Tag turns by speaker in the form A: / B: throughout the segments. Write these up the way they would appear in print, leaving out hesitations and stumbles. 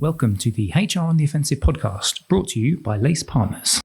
A: Welcome to the HR on the Offensive podcast, brought to you by LACEr Partners.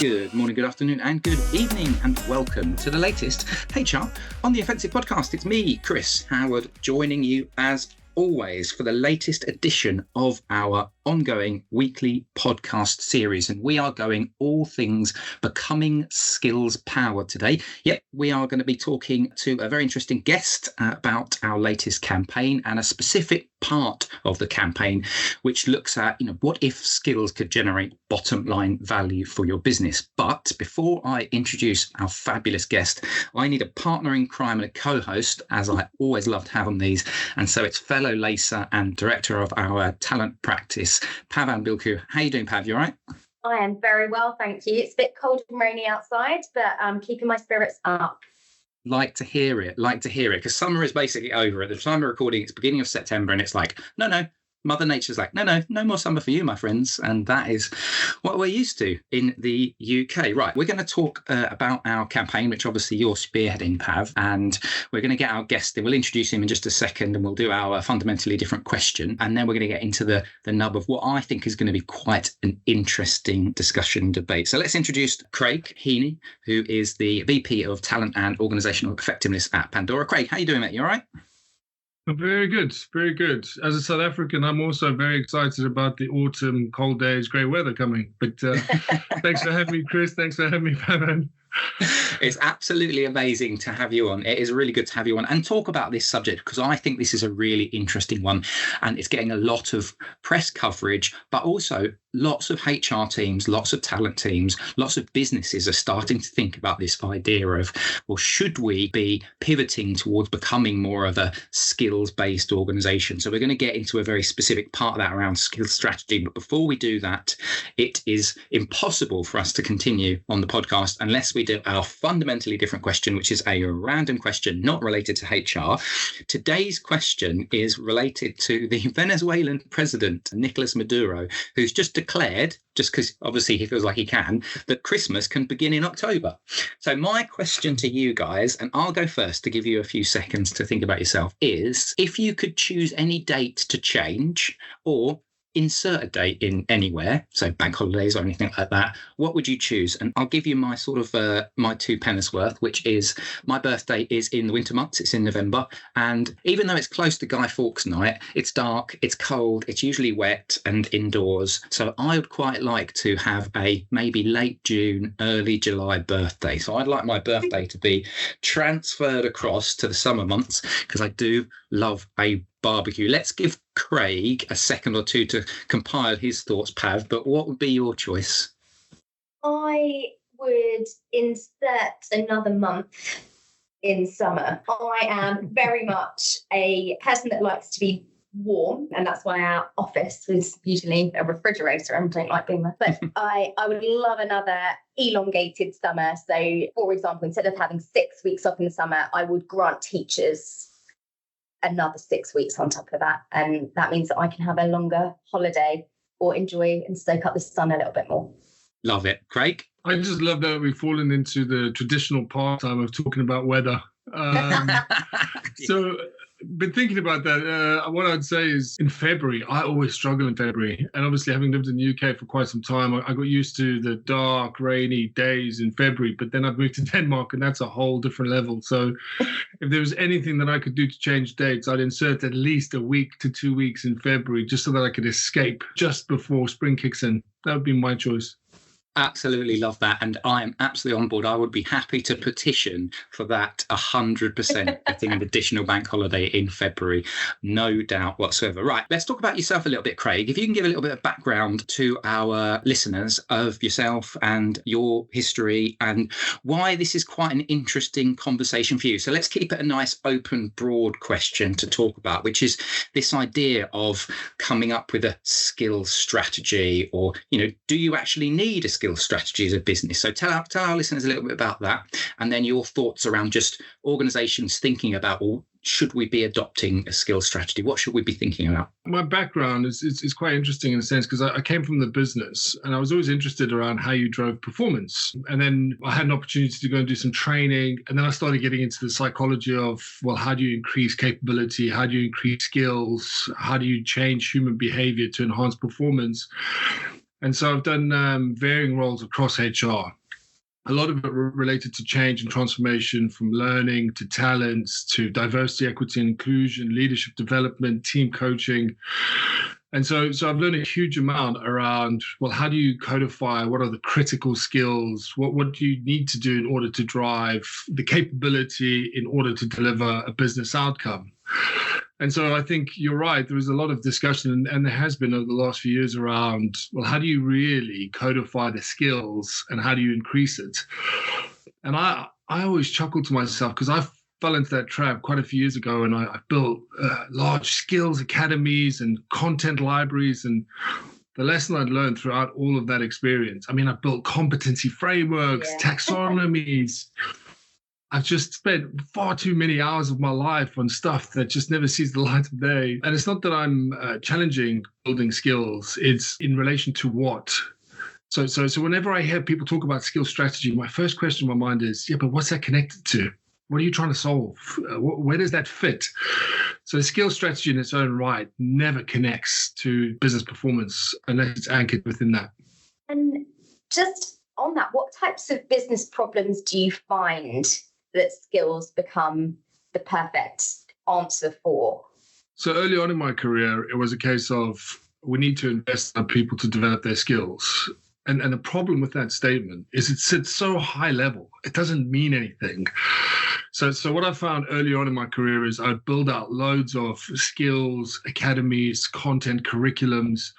A: Good morning, good afternoon, and good evening, and welcome to the latest HR on the Offensive podcast. It's me, Chris Howard, joining you as always for the latest edition of our ongoing weekly podcast series. And we are going all things becoming skills power today. Yep, we are going to be talking to a very interesting guest about our latest campaign and a specific part of the campaign, which looks at, what if skills could generate bottom line value for your business. But before I introduce our fabulous guest, I need a partner in crime and a co-host, as I always love to have on these. And so it's fellow LACEr and director of our talent practice, Pavan Bilkhoo. How are you doing, Pav? You all right?
B: I am very well, thank you. It's a bit cold and rainy outside, but I'm keeping my spirits up.
A: Like to hear it, because summer is basically over. At the time of recording, it's beginning of September, and it's like, no, Mother Nature's like, no more summer for you, my friends. And that is what we're used to in the UK. Right, we're going to talk about our campaign, which obviously you're spearheading, Pav, and we're going to get our guest in. We'll introduce him in just a second, and we'll do our fundamentally different question. And then we're going to get into the nub of what I think is going to be quite an interesting discussion debate. So let's introduce Craige Heaney, who is the VP of Talent and Organisational Effectiveness at Pandora. Craige, how you doing, mate? You all right?
C: Very good, very good. As a South African, I'm also very excited about the autumn, cold days, grey weather coming. But thanks for having me, Chris. Thanks for having me, Pavan.
A: It's absolutely amazing to have you on. It is really good to have you on and talk about this subject, because I think this is a really interesting one, and it's getting a lot of press coverage, but also lots of HR teams, lots of talent teams, lots of businesses are starting to think about this idea of, well, should we be pivoting towards becoming more of a skills-based organization? So we're going to get into a very specific part of that around skills strategy. But before we do that, it is impossible for us to continue on the podcast unless we do our fundamentally different question, which is a random question not related to HR. Today's question is related to the Venezuelan president, Nicolas Maduro, who's just declared, just because obviously he feels like he can, that Christmas can begin in October. So my question to you guys, and I'll go first to give you a few seconds to think about yourself, is if you could choose any date to change or insert a date in anywhere, so bank holidays or anything like that, what would you choose? And I'll give you my sort of my 2 pence worth, which is my birthday is in the winter months. It's in November. And even though it's close to Guy Fawkes night, it's dark, it's cold, it's usually wet and indoors. So I would quite like to have a maybe late June, early July birthday. So I'd like my birthday to be transferred across to the summer months, because I do love a barbecue. Let's give Craige a second or two to compile his thoughts, Pav, but what would be your choice?
B: I would insert another month in summer. I am very much a person that likes to be warm, and that's why our office is usually a refrigerator. I don't like being there. But I would love another elongated summer. So, for example, instead of having 6 weeks off in the summer, I would grant teachers another 6 weeks on top of that. And that means that I can have a longer holiday or enjoy and soak up the sun a little bit more.
A: Love it. Craige?
C: I just love that we've fallen into the traditional pastime of talking about weather. So, been thinking about that. What I'd say is in February, I always struggle in February. And obviously, having lived in the UK for quite some time, I got used to the dark, rainy days in February. But then I've moved to Denmark, and that's a whole different level. So if there was anything that I could do to change dates, I'd insert at least a week to 2 weeks in February, just so that I could escape just before spring kicks in. That would be my choice.
A: Absolutely love that. And I am absolutely on board. I would be happy to petition for that 100%, getting an additional bank holiday in February. No doubt whatsoever. Right, let's talk about yourself a little bit, Craige. If you can give a little bit of background to our listeners of yourself and your history and why this is quite an interesting conversation for you. So let's keep it a nice, open, broad question to talk about, which is this idea of coming up with a skills strategy, or, do you actually need a skills skills strategy as a business. So tell our listeners a little bit about that, and then your thoughts around just organisations thinking about, well, should we be adopting a skills strategy? What should we be thinking about?
C: My background is quite interesting in a sense, because I came from the business and I was always interested around how you drove performance. And then I had an opportunity to go and do some training. And then I started getting into the psychology of, well, how do you increase capability? How do you increase skills? How do you change human behavior to enhance performance? And so I've done varying roles across HR. A lot of it related to change and transformation, from learning to talents to diversity, equity, and inclusion, leadership development, team coaching. And so I've learned a huge amount around, well, how do you codify? What are the critical skills? What do you need to do in order to drive the capability in order to deliver a business outcome? And so I think you're right. There was a lot of discussion, and there has been over the last few years around, well, how do you really codify the skills and how do you increase it? And I always chuckle to myself, because I fell into that trap quite a few years ago, and I built large skills academies and content libraries. And the lesson I'd learned throughout all of that experience, I mean, I built competency frameworks, taxonomies. I've just spent far too many hours of my life on stuff that just never sees the light of day. And it's not that I'm challenging building skills. It's in relation to what. So whenever I hear people talk about skill strategy, my first question in my mind is, yeah, but what's that connected to? What are you trying to solve? Where does that fit? So skill strategy in its own right never connects to business performance unless it's anchored within that.
B: And just on that, what types of business problems do you find that skills become the perfect answer for? So
C: early on in my career, it was a case of, we need to invest in people to develop their skills. And the problem with that statement is it sits so high level. It doesn't mean anything. So what I found early on in my career is I'd build out loads of skills, academies, content, curriculums,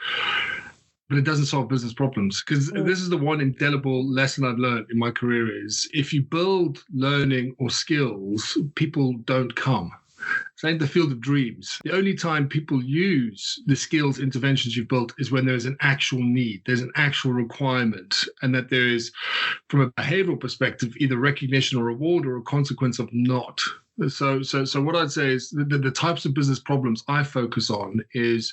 C: but it doesn't solve business problems. Because this is the one indelible lesson I've learned in my career is, if you build learning or skills, people don't come. It's like the field of dreams. The only time people use the skills interventions you've built is when there's an actual need, there's an actual requirement, and that there is, from a behavioral perspective, either recognition or reward or a consequence of not. So what I'd say is the types of business problems I focus on is,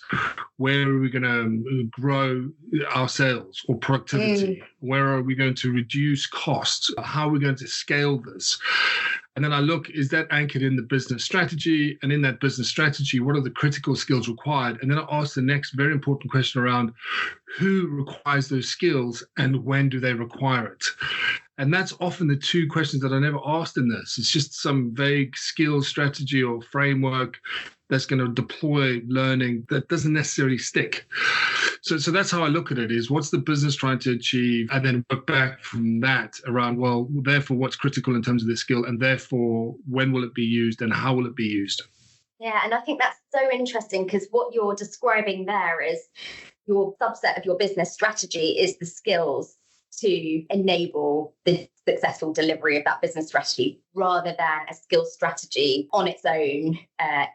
C: where are we going to grow our sales or productivity? Where are we going to reduce costs? How are we going to scale this? And then I look, is that anchored in the business strategy? And in that business strategy, what are the critical skills required? And then I ask the next very important question around, who requires those skills and when do they require it? And that's often the two questions that I never asked in this. It's just some vague skills strategy or framework that's going to deploy learning that doesn't necessarily stick. So that's how I look at it, is what's the business trying to achieve, and then work back from that around, well, therefore what's critical in terms of this skill, and therefore when will it be used and how will it be used?
B: Yeah, and I think that's so interesting, because what you're describing there is your subset of your business strategy is the skills to enable the successful delivery of that business strategy, rather than a skill strategy on its own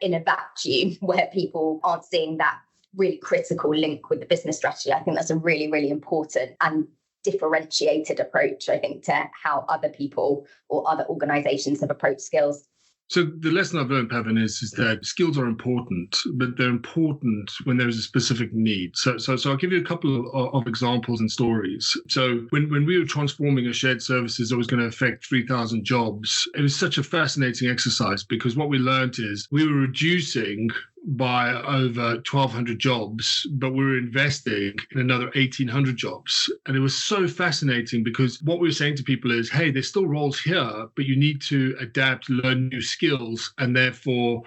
B: in a vacuum where people aren't seeing that really critical link with the business strategy. I think that's a really, really important and differentiated approach, I think, to how other people or other organizations have approached skills.
C: So the lesson I've learned, Pavan, is that skills are important, but they're important when there's a specific need. So I'll give you a couple of examples and stories. So when we were transforming a shared services that was going to affect 3,000 jobs, it was such a fascinating exercise, because what we learned is we were reducing by over 1,200 jobs, but we were investing in another 1,800 jobs. And it was so fascinating, because what we were saying to people is, hey, there's still roles here, but you need to adapt, learn new skills, and therefore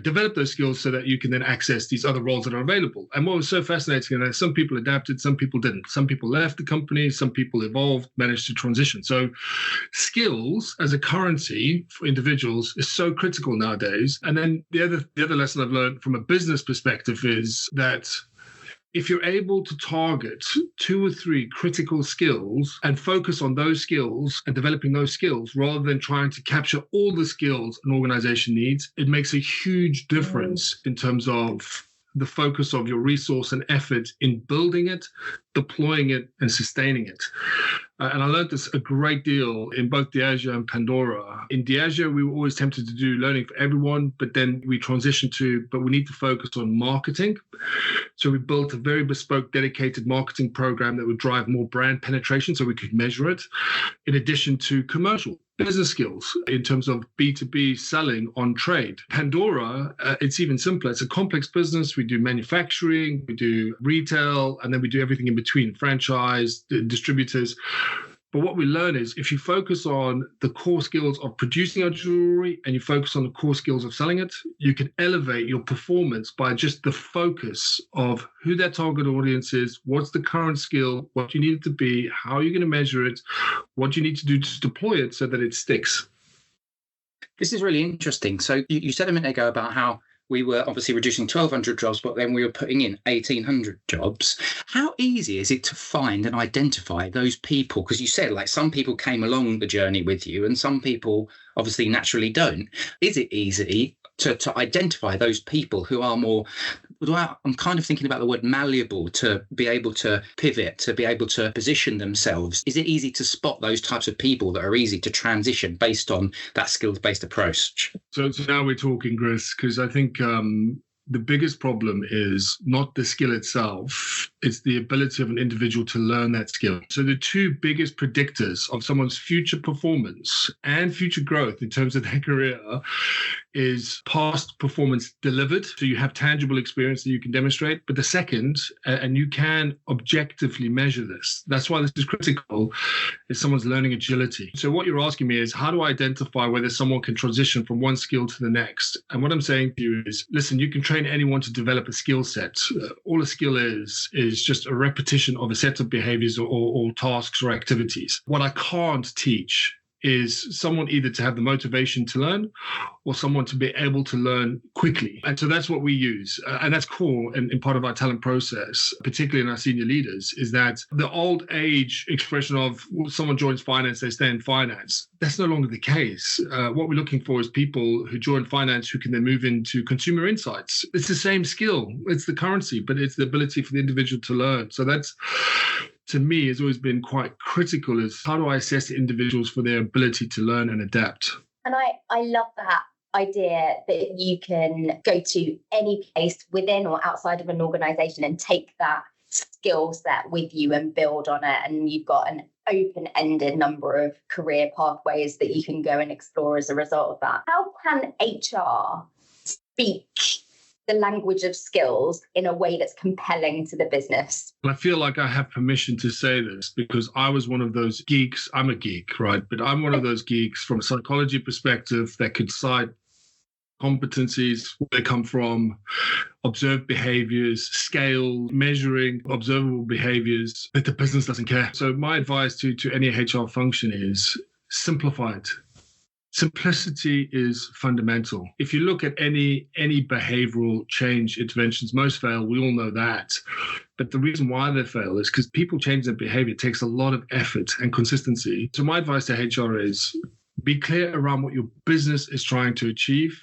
C: develop those skills so that you can then access these other roles that are available. And what was so fascinating is that some people adapted, some people didn't. Some people left the company, some people evolved, managed to transition. So skills as a currency for individuals is so critical nowadays. And then the other lesson I've learned from a business perspective is that if you're able to target 2 or 3 critical skills and focus on those skills and developing those skills, rather than trying to capture all the skills an organization needs, it makes a huge difference in terms of the focus of your resource and effort in building it, deploying it, and sustaining it. And I learned this a great deal in both LACEr and Pandora. In LACEr, we were always tempted to do learning for everyone, but then we transitioned to, but we need to focus on marketing. So we built a very bespoke, dedicated marketing program that would drive more brand penetration so we could measure it, in addition to commercial business skills in terms of B2B selling on trade. Pandora, it's even simpler. It's a complex business. We do manufacturing, we do retail, and then we do everything in between, franchise, distributors. But what we learn is if you focus on the core skills of producing our jewelry and you focus on the core skills of selling it, you can elevate your performance by just the focus of who that target audience is, what's the current skill, what you need it to be, how you're going to measure it, what you need to do to deploy it so that it sticks.
A: This is really interesting. So you said a minute ago about how we were obviously reducing 1,200 jobs, but then we were putting in 1,800 jobs. How easy is it to find and identify those people? Because you said like some people came along the journey with you and some people obviously naturally don't. Is it easy to identify those people who are more, I'm kind of thinking about the word malleable, to be able to pivot, to be able to position themselves? Is it easy to spot those types of people that are easy to transition based on that skills-based approach?
C: So now we're talking, Chris, because I think the biggest problem is not the skill itself, it's the ability of an individual to learn that skill. So the two biggest predictors of someone's future performance and future growth in terms of their career is past performance delivered. So you have tangible experience that you can demonstrate. But the second, and you can objectively measure this, that's why this is critical, is someone's learning agility. So what you're asking me is, how do I identify whether someone can transition from one skill to the next? And what I'm saying to you is, listen, you can train anyone to develop a skill set. All a skill is just a repetition of a set of behaviors or tasks or activities. What I can't teach is someone either to have the motivation to learn or someone to be able to learn quickly. And so that's what we use. And that's core in part of our talent process, particularly in our senior leaders, is that the old age expression of someone joins finance, they stay in finance. That's no longer the case. What we're looking for is people who join finance who can then move into consumer insights. It's the same skill. It's the currency, but it's the ability for the individual to learn. So that's, to me, has always been quite critical, is how do I assess the individuals for their ability to learn and adapt?
B: And I love that idea that you can go to any place within or outside of an organization and take that skill set with you and build on it. And you've got an open-ended number of career pathways that you can go and explore as a result of that. How can HR speak the language of skills in a way that's compelling to the business?
C: I feel like I have permission to say this because I was one of those geeks. I'm a geek, right? But I'm one of those geeks from a psychology perspective that could cite competencies, where they come from, observed behaviors, scale, measuring observable behaviors, that the business doesn't care. So my advice to any HR function is simplify it. Simplicity is fundamental. If you look at any behavioral change interventions, most fail. We all know that. But the reason why they fail is because people change their behavior. It takes a lot of effort and consistency. So my advice to HR is be clear around what your business is trying to achieve.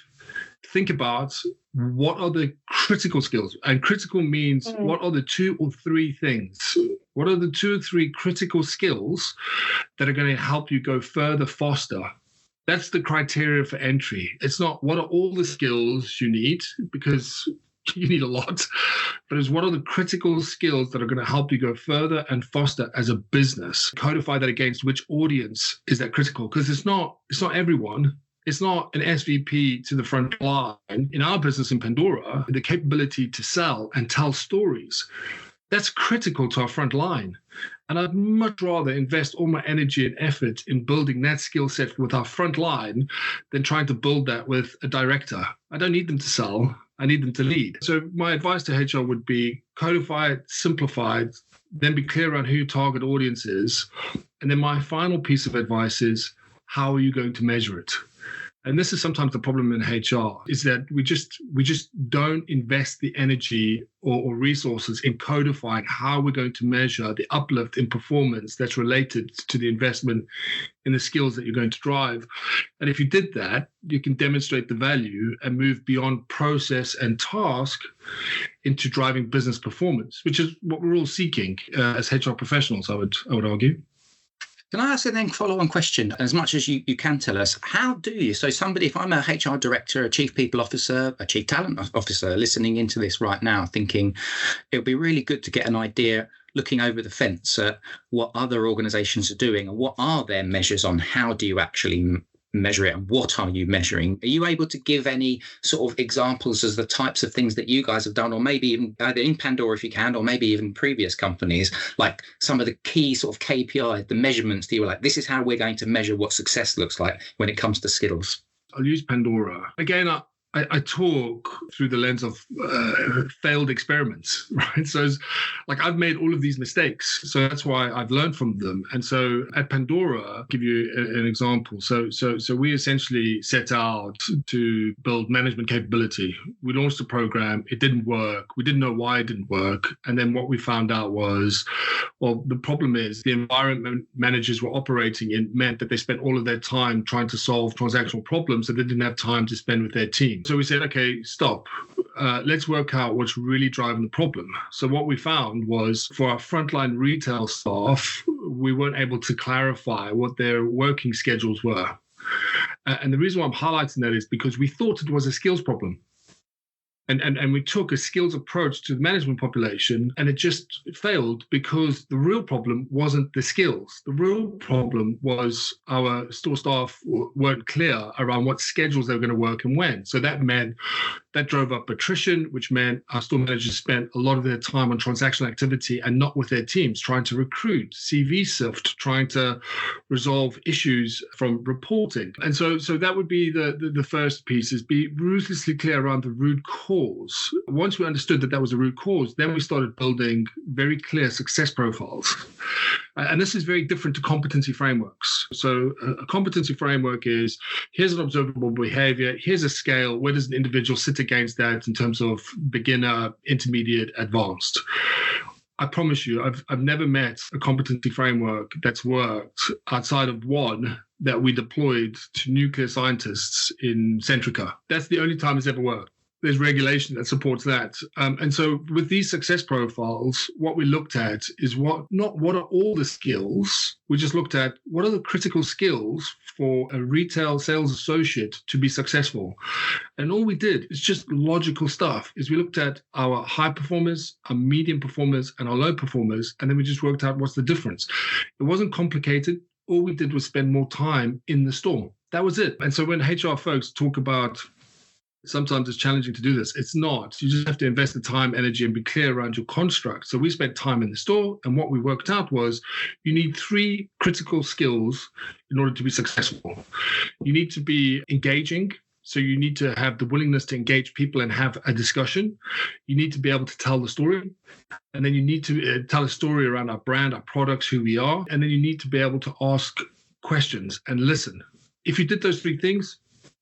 C: Think about what are the critical skills. And critical means what are the 2 or 3 things? What are the 2 or 3 critical skills that are going to help you go further, faster? That's the criteria for entry. It's not what are all the skills you need, because you need a lot, but it's what are the critical skills that are going to help you go further and faster as a business. Codify that against which audience is that critical, because it's not everyone. It's not an SVP to the front line. In our business in Pandora, the capability to sell and tell stories, that's critical to our front line. And I'd much rather invest all my energy and effort in building that skill set with our front line than trying to build that with a director. I don't need them to sell. I need them to lead. So my advice to HR would be codify it, simplify it, then be clear on who your target audience is. And then my final piece of advice is, how are you going to measure it? And this is sometimes the problem in HR, is that we just don't invest the energy or resources in codifying how we're going to measure the uplift in performance that's related to the investment in the skills that you're going to drive. And if you did that, you can demonstrate the value and move beyond process and task into driving business performance, which is what we're all seeking as HR professionals, I would argue.
A: Can I ask a then follow-on question? As much as you can tell us, how do you? So somebody, if I'm a HR director, a chief people officer, a chief talent officer listening into this right now, thinking it would be really good to get an idea looking over the fence at what other organizations are doing and what are their measures on how do you actually measure it and what are you measuring? Are you able to give any sort of examples as the types of things that you guys have done, or maybe even either in Pandora if you can, or maybe even previous companies, like some of the key sort of KPIs, the measurements that you were like, this is how we're going to measure what success looks like when it comes to skills?
C: I'll use Pandora. Again, I talk through the lens of failed experiments, right? So it's like I've made all of these mistakes. So that's why I've learned from them. And so at Pandora, I'll give you an example. So we essentially set out to build management capability. We launched a program. It didn't work. We didn't know why it didn't work. And then what we found out was, well, the problem is the environment managers were operating in meant that they spent all of their time trying to solve transactional problems that they didn't have time to spend with their team. So we said, okay, stop. Let's work out what's really driving the problem. So what we found was for our frontline retail staff, we weren't able to clarify what their working schedules were. And the reason why I'm highlighting that is because we thought it was a skills problem. And we took a skills approach to the management population, and it just failed because the real problem wasn't the skills. The real problem was our store staff weren't clear around what schedules they were going to work and when. So that drove up attrition, which meant our store managers spent a lot of their time on transactional activity and not with their teams, trying to recruit, CV sift, trying to resolve issues from reporting. And so that would be the first piece, is be ruthlessly clear around the root cause. Once we understood that was a root cause, then we started building very clear success profiles. And this is very different to competency frameworks. So a competency framework is, here's an observable behavior, here's a scale, where does an individual sit against that in terms of beginner, intermediate, advanced? I promise you, I've never met a competency framework that's worked outside of one that we deployed to nuclear scientists in Centrica. That's the only time it's ever worked. There's regulation that supports that. And so with these success profiles, what we looked at is what are all the skills. We just looked at what are the critical skills for a retail sales associate to be successful. And all we did is just logical stuff, is we looked at our high performers, our medium performers, and our low performers, and then we just worked out what's the difference. It wasn't complicated. All we did was spend more time in the store. That was it. And so when HR folks talk about sometimes it's challenging to do this, it's not. You just have to invest the time, energy, and be clear around your construct. So we spent time in the store, and what we worked out was you need 3 critical skills in order to be successful. You need to be engaging. So you need to have the willingness to engage people and have a discussion. You need to be able to tell the story. And then you need to tell a story around our brand, our products, who we are. And then you need to be able to ask questions and listen. If you did those 3 things,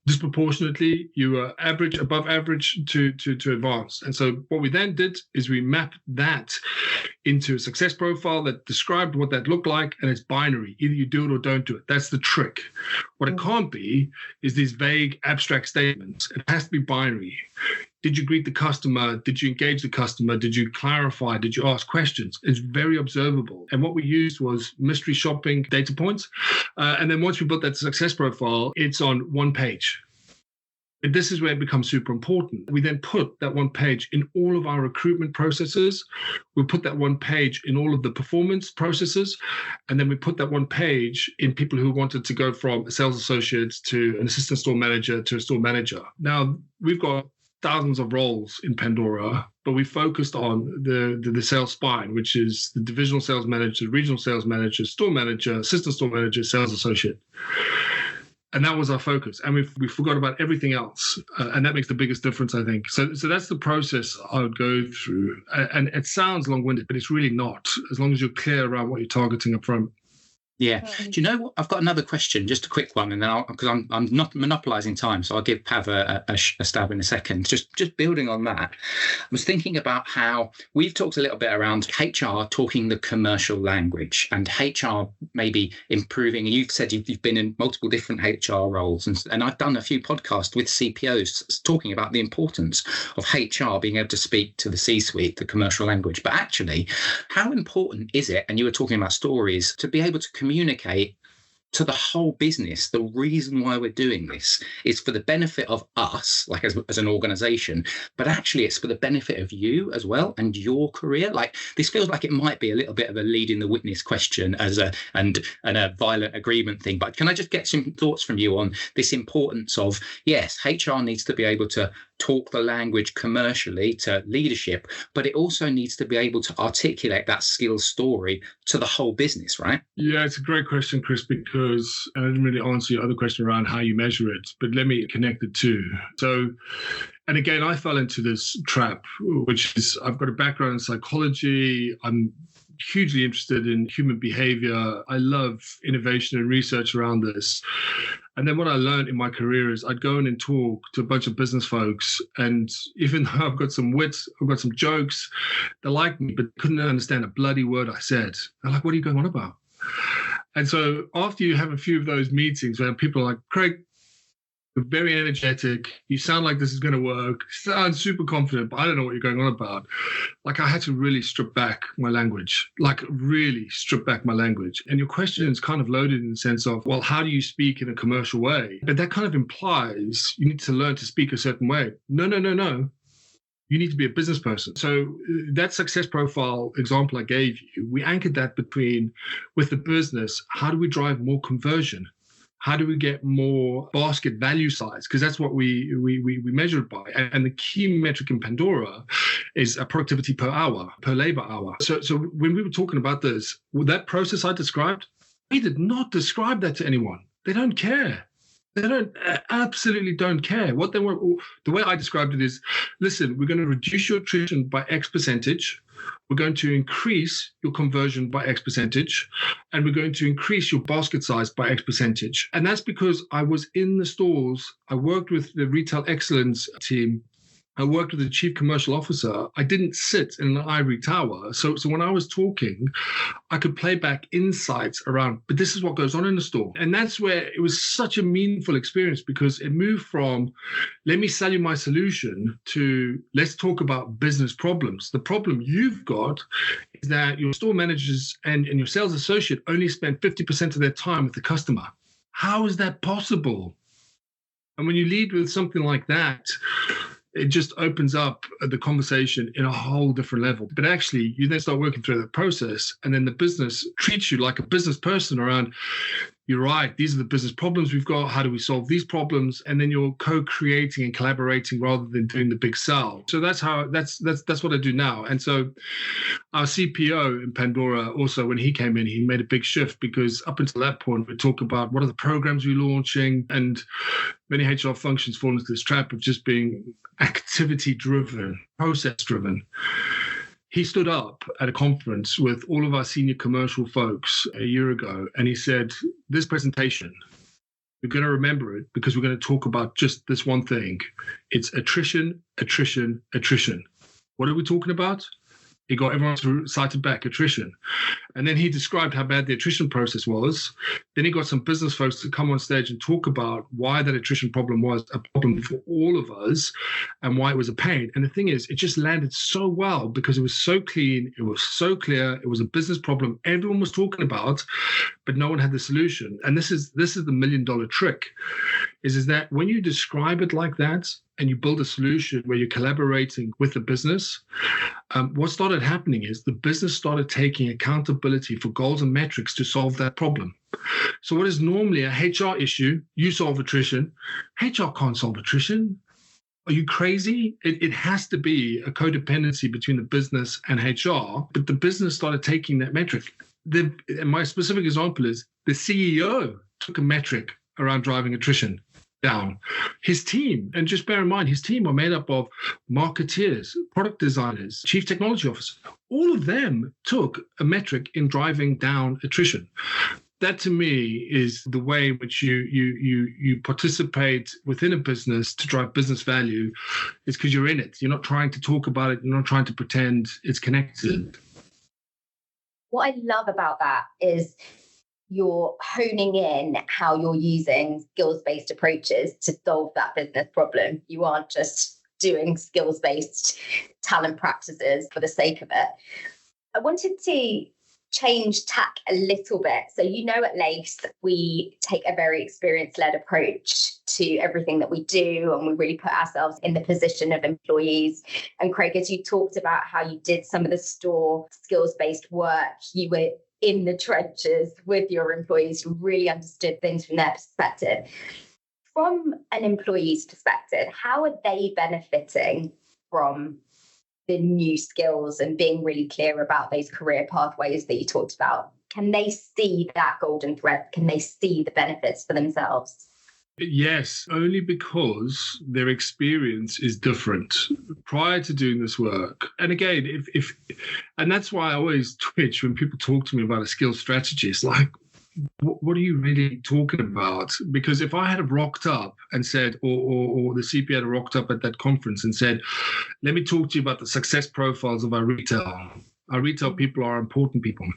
C: disproportionately, you were average, above average to advanced. And so what we then did is we mapped that into a success profile that described what that looked like, and it's binary. Either you do it or don't do it. That's the trick. What it can't be is these vague, abstract statements. It has to be binary. Did you greet the customer? Did you engage the customer? Did you clarify? Did you ask questions? It's very observable. And what we used was mystery shopping data points. And then once we built that success profile, it's on one page. And this is where it becomes super important. We then put that one page in all of our recruitment processes. We put that one page in all of the performance processes. And then we put that one page in people who wanted to go from a sales associate to an assistant store manager to a store manager. Now, we've got thousands of roles in Pandora, but we focused on the sales spine, which is the divisional sales manager, regional sales manager, store manager, assistant store manager, sales associate. And that was our focus. And we forgot about everything else. And that makes the biggest difference, I think. So that's the process I would go through. And it sounds long-winded, but it's really not, as long as you're clear around what you're targeting up front.
A: Yeah. Do you know what? I've got another question, just a quick one, and then because I'm not monopolising time, so I'll give Pav a stab in a second. Just building on that, I was thinking about how we've talked a little bit around HR talking the commercial language and HR maybe improving. You've said you've been in multiple different HR roles, and I've done a few podcasts with CPOs talking about the importance of HR being able to speak to the C-suite, the commercial language. But actually, how important is it? And you were talking about stories, to be able to communicate to the whole business. The reason why we're doing this is for the benefit of us, like as an organization, but actually it's for the benefit of you as well and your career. Like, this feels like it might be a little bit of a leading the witness question and a violent agreement thing. But can I just get some thoughts from you on this importance of, yes, HR needs to be able to talk the language commercially to leadership, but it also needs to be able to articulate that skills story to the whole business, right?
C: Yeah, it's a great question, Chris, because I didn't really answer your other question around how you measure it, but let me connect the two. So, and again, I fell into this trap, which is I've got a background in psychology. I'm hugely interested in human behavior. I love innovation and research around this. And then what I learned in my career is I'd go in and talk to a bunch of business folks. And even though I've got some wits, I've got some jokes, they like me, but couldn't understand a bloody word I said. They're like, what are you going on about? And so after you have a few of those meetings where people are like, Craig, you're very energetic, you sound like this is going to work, you sound super confident, but I don't know what you're going on about. Like, I had to really strip back my language, And your question is kind of loaded in the sense of, well, how do you speak in a commercial way? But that kind of implies you need to learn to speak a certain way. No. You need to be a business person. So that success profile example I gave you, we anchored that with the business. How do we drive more conversion? How do we get more basket value size? Because that's what we measure it by. And the key metric in Pandora is a productivity per hour, per labor hour. So when we were talking about this, that process I described, we did not describe that to anyone. They don't care. They absolutely don't care. What they want, the way I described it is, listen, we're going to reduce your attrition by X percentage. We're going to increase your conversion by X percentage, and we're going to increase your basket size by X percentage. And that's because I was in the stores. I worked with the retail excellence team. I worked with the chief commercial officer. I didn't sit in an ivory tower. So when I was talking, I could play back insights around, but this is what goes on in the store. And that's where it was such a meaningful experience, because it moved from, let me sell you my solution, to let's talk about business problems. The problem you've got is that your store managers and your sales associate only spend 50% of their time with the customer. How is that possible? And when you lead with something like that, it just opens up the conversation in a whole different level. But actually, you then start working through the process, and then the business treats you like a business person around, you're right, these are the business problems we've got. How do we solve these problems? And then you're co-creating and collaborating rather than doing the big sell. So that's what I do now. And so our CPO in Pandora also, when he came in, he made a big shift, because up until that point, we talk about what are the programs we're launching, and many HR functions fall into this trap of just being activity-driven, process-driven. He stood up at a conference with all of our senior commercial folks a year ago, and he said, this presentation, we're going to remember it because we're going to talk about just this one thing. It's attrition, attrition, attrition. What are we talking about? He got everyone to cite it back, attrition. And then he described how bad the attrition process was. Then he got some business folks to come on stage and talk about why that attrition problem was a problem for all of us and why it was a pain. And the thing is, it just landed so well because it was so clean, it was so clear, it was a business problem everyone was talking about, but no one had the solution. And this is the $1 million trick, is that when you describe it like that, and you build a solution where you're collaborating with the business, what started happening is the business started taking accountability for goals and metrics to solve that problem. So what is normally a HR issue, you solve attrition. HR can't solve attrition. Are you crazy? It has to be a codependency between the business and HR, but the business started taking that metric. And my specific example is the CEO took a metric around driving attrition down. His team, and just bear in mind, his team are made up of marketeers, product designers, chief technology officers. All of them took a metric in driving down attrition. That to me is the way in which you participate within a business to drive business value, is because you're in it. You're not trying to talk about it. You're not trying to pretend it's connected.
B: What I love about that is you're honing in how you're using skills-based approaches to solve that business problem. You aren't just doing skills-based talent practices for the sake of it. I wanted to change tack a little bit. So, at LACE, we take a very experience-led approach to everything that we do, and we really put ourselves in the position of employees. And Craige, as you talked about how you did some of the store skills-based work, you were in the trenches with your employees, you really understood things from their perspective. From an employee's perspective, how are they benefiting from the new skills and being really clear about those career pathways that you talked about? Can they see that golden thread? Can they see the benefits for themselves?
C: Yes, only because their experience is different prior to doing this work. And again, and that's why I always twitch when people talk to me about a skill strategy. It's like, what are you really talking about? Because if I had rocked up and said, or the CP had rocked up at that conference and said, let me talk to you about the success profiles of our retail. Our retail people are important people.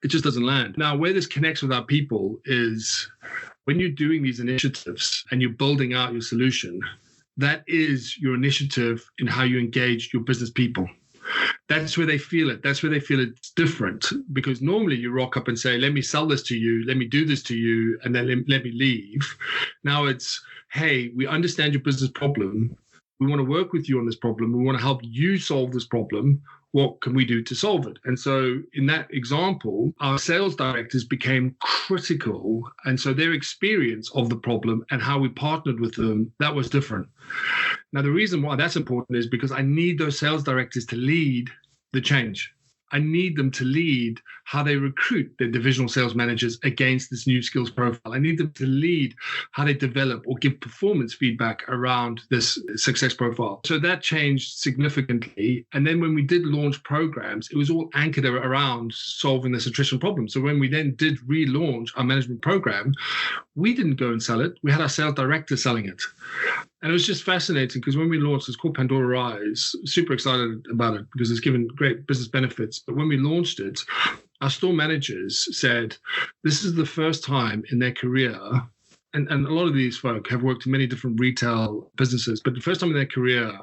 C: It just doesn't land. Now, where this connects with our people is when you're doing these initiatives and you're building out your solution, that is your initiative in how you engage your business people. That's where they feel it. That's where they feel it's different. Because normally you rock up and say, let me sell this to you, let me do this to you, and then let me leave. Now it's, hey, we understand your business problem. We want to work with you on this problem. We want to help you solve this problem. What can we do to solve it? And so in that example, our sales directors became critical. And so their experience of the problem and how we partnered with them, that was different. Now, the reason why that's important is because I need those sales directors to lead the change. I need them to lead how they recruit their divisional sales managers against this new skills profile. I need them to lead how they develop or give performance feedback around this success profile. So that changed significantly. And then when we did launch programs, it was all anchored around solving this attrition problem. So when we then did relaunch our management program, we didn't go and sell it. We had our sales director selling it. And it was just fascinating because when we launched, it's called Pandora Rise, super excited about it because it's given great business benefits. But when we launched it, our store managers said, this is the first time in their career, and a lot of these folk have worked in many different retail businesses, but the first time in their career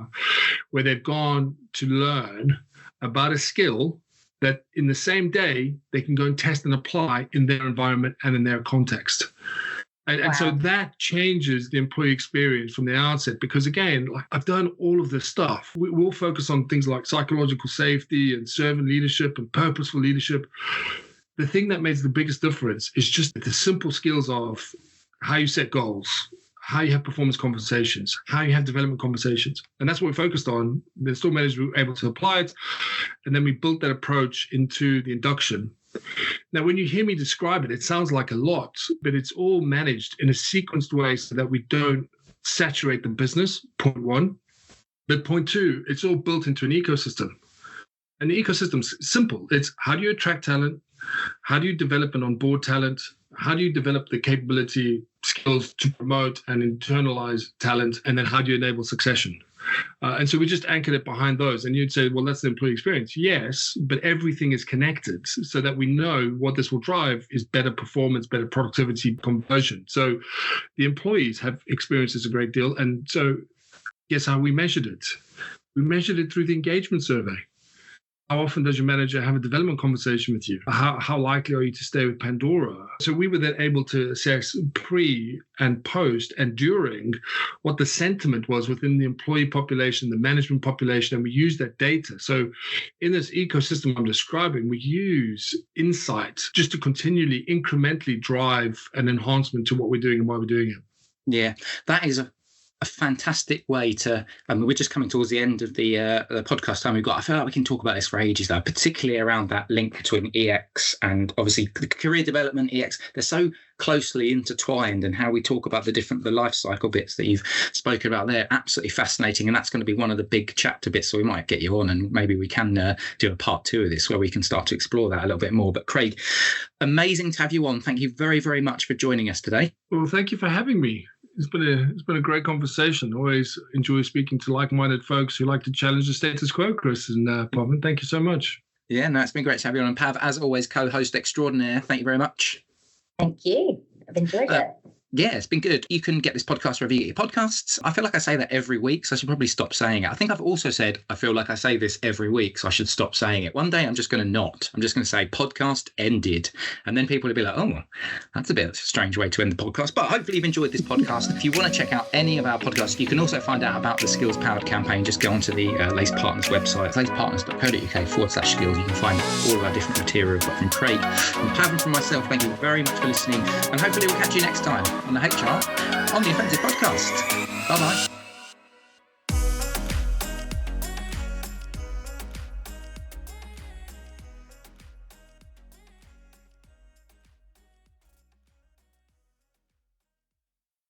C: where they've gone to learn about a skill that in the same day they can go and test and apply in their environment and in their context. And so that changes the employee experience from the outset because, again, like I've done all of this stuff. We'll focus on things like psychological safety and servant leadership and purposeful leadership. The thing that makes the biggest difference is just the simple skills of how you set goals, how you have performance conversations, how you have development conversations. And that's what we focused on. The store managers were able to apply it. And then we built that approach into the induction. Now, when you hear me describe it, it sounds like a lot, but it's all managed in a sequenced way so that we don't saturate the business, point one. But point two, it's all built into an ecosystem. And the ecosystem's simple. It's how do you attract talent? How do you develop and onboard talent? How do you develop the capability, skills to promote and internalize talent? And then how do you enable succession? And so we just anchored it behind those. And you'd say, well, that's the employee experience. Yes, but everything is connected so that we know what this will drive is better performance, better productivity, conversion. So the employees have experienced this a great deal. And so guess how we measured it? We measured it through the engagement survey. How often does your manager have a development conversation with you? How likely are you to stay with Pandora? So we were then able to assess pre and post and during what the sentiment was within the employee population, the management population, and we use that data. So in this ecosystem I'm describing, we use insights just to continually, incrementally drive an enhancement to what we're doing and why we're doing it.
A: Yeah, that is a fantastic way to, we're just coming towards the end of the podcast time we've got. I feel like we can talk about this for ages though, particularly around that link between EX and obviously the career development, EX. They're so closely intertwined, and how we talk about the life cycle bits that you've spoken about there, absolutely fascinating. And that's going to be one of the big chapter bits. So we might get you on and maybe we can do a part 2 of this where we can start to explore that a little bit more. But Craige, amazing to have you on. Thank you very, very much for joining us today.
C: Well, thank you for having me. It's been a great conversation. Always enjoy speaking to like-minded folks who like to challenge the status quo, Chris and Pavan. Thank you so much.
A: Yeah, no, it's been great to have you on. And Pav, as always, co-host extraordinaire. Thank you very much.
B: Thank you. I've enjoyed it.
A: Yeah, it's been good. You can get this podcast wherever you get your podcasts. I feel like I say that every week, so I should probably stop saying it. I think I've also said I feel like I say this every week, so I should stop saying it. One day I'm just going to not. I'm just going to say podcast ended. And then people will be like, oh, that's a bit of a strange way to end the podcast. But hopefully you've enjoyed this podcast. If you want to check out any of our podcasts, you can also find out about the Skills Powered campaign. Just go onto the Lace Partners website, lacepartners.co.uk/skills. You can find all of our different material. But from Craige and Pavan and from myself, thank you very much for listening. And hopefully we'll catch you next time on the HR on the Offensive podcast. Bye-bye.